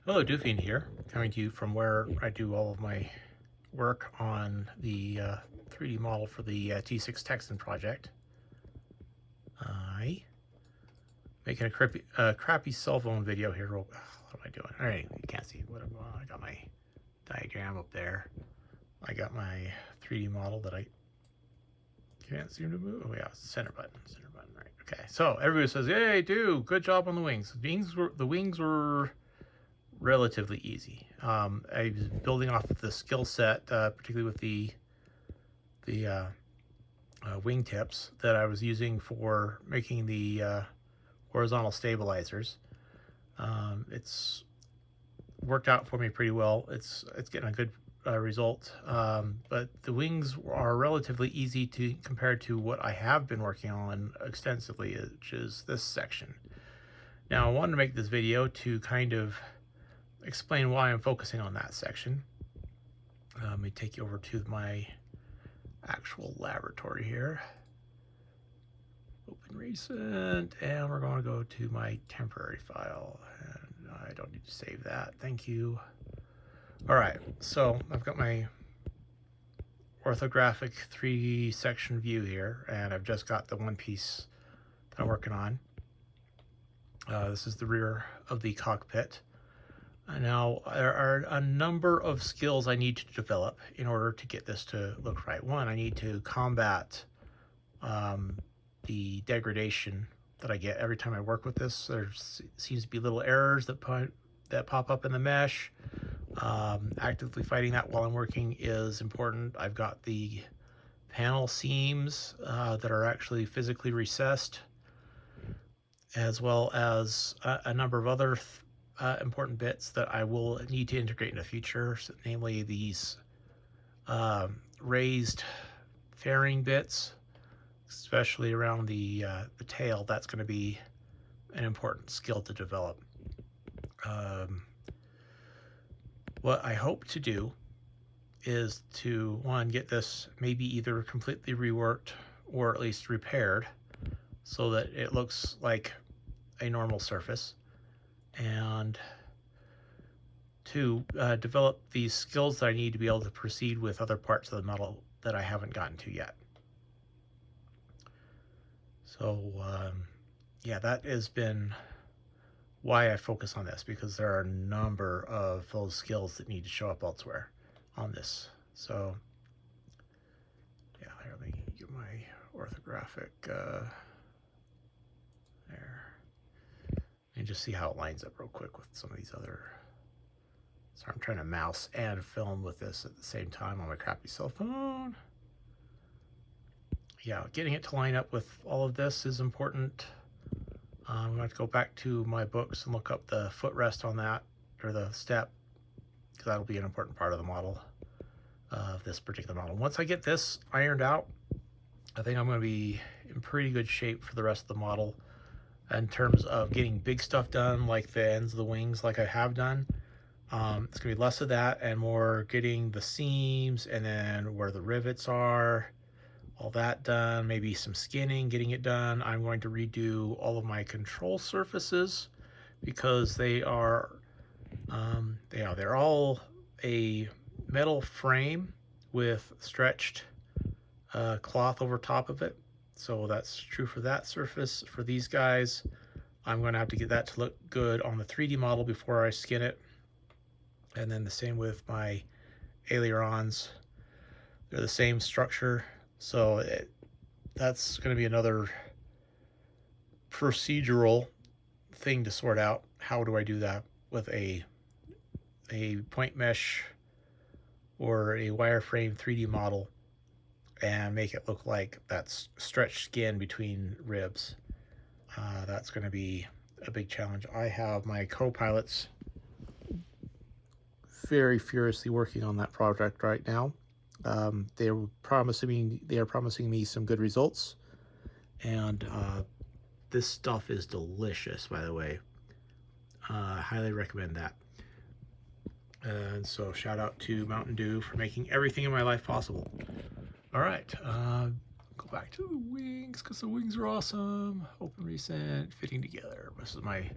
Hello, Doofy here, coming to you from where I do all of my work on the 3D model for the T-6 Texan project. I making a crappy cell phone video here. What am I doing? All right, you can't see what I'm going on. I got my diagram up there. I got my 3D model that I can't seem to move. Oh yeah, center button, right. Okay, so everybody says, "Hey, dude, good job on the wings." The wings were relatively easy. I was building off of the skill set, particularly with the wing tips that I was using for making the horizontal stabilizers. It's worked out for me pretty well. It's getting a good result, but the wings are relatively easy to compare to what I have been working on extensively, which is this section. Now, I wanted to make this video to kind of explain why I'm focusing on that section. Let me take you over to my actual laboratory here. Open recent, and we're going to go to my temporary file. And I don't need to save that. Thank you. All right, so I've got my orthographic 3D section view here, and I've just got the one piece that I'm working on. This is the rear of the cockpit. Now, there are a number of skills I need to develop in order to get this to look right. One, I need to combat the degradation that I get every time I work with this. There seems to be little errors that pop up in the mesh. Actively fighting that while I'm working is important. I've got the panel seams that are actually physically recessed, as well as a number of other important bits that I will need to integrate in the future, namely these raised fairing bits, especially around the tail. That's going to be an important skill to develop. What I hope to do is to, one, get this maybe either completely reworked or at least repaired so that it looks like a normal surface, and to develop these skills that I need to be able to proceed with other parts of the model that I haven't gotten to yet. So yeah, that has been why I focus on this, because there are a number of those skills that need to show up elsewhere on this. So yeah, here, let me get my orthographic there. And just see how it lines up real quick with some of these other. So I'm trying to mouse and film with this at the same time on my crappy cell phone. Yeah, getting it to line up with all of this is important. I'm going to go back to my books and look up the footrest on that, or the step, because that'll be an important part of the model, of this particular model. Once I get this ironed out, I think I'm going to be in pretty good shape for the rest of the model in terms of getting big stuff done, like the ends of the wings, like I have done. It's going to be less of that and more getting the seams and then where the rivets are, all that done, maybe some skinning, getting it done. I'm going to redo all of my control surfaces because they're all a metal frame with stretched cloth over top of it. So that's true for that surface. For these guys, I'm going to have to get that to look good on the 3D model before I skin it. And then the same with my ailerons. They're the same structure. So that's going to be another procedural thing to sort out. How do I do that with a point mesh or a wireframe 3D model and make it look like that's stretched skin between ribs? That's going to be a big challenge. I have my co-pilots very furiously working on that project right now. They are promising me some good results, and this stuff is delicious, by the way. Highly recommend that. And so shout out to Mountain Dew for making everything in my life possible. All right, go back to the wings because the wings are awesome. Open recent, fitting together. This is my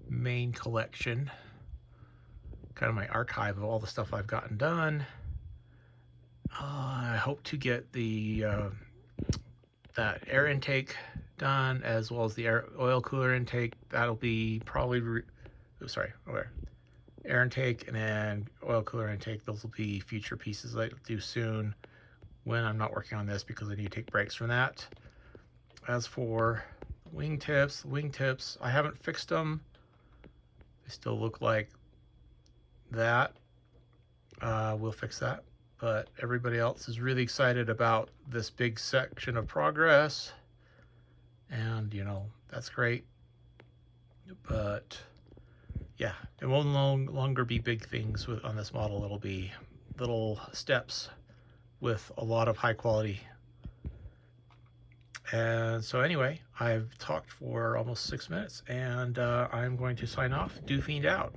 main collection. kind of my archive of all the stuff I've gotten done. I hope to get the that air intake done, as well as the oil cooler intake. That'll be probably air intake and then oil cooler intake. Those will be future pieces that I'll do soon when I'm not working on this, because I need to take breaks from that. As for wingtips, I haven't fixed them. They still look like that. We'll fix that. But everybody else is really excited about this big section of progress. And, you know, that's great. But, yeah, it won't no longer be big things on this model. It'll be little steps with a lot of high quality. And so anyway, I've talked for almost 6 minutes, and I'm going to sign off. Dooffiend out.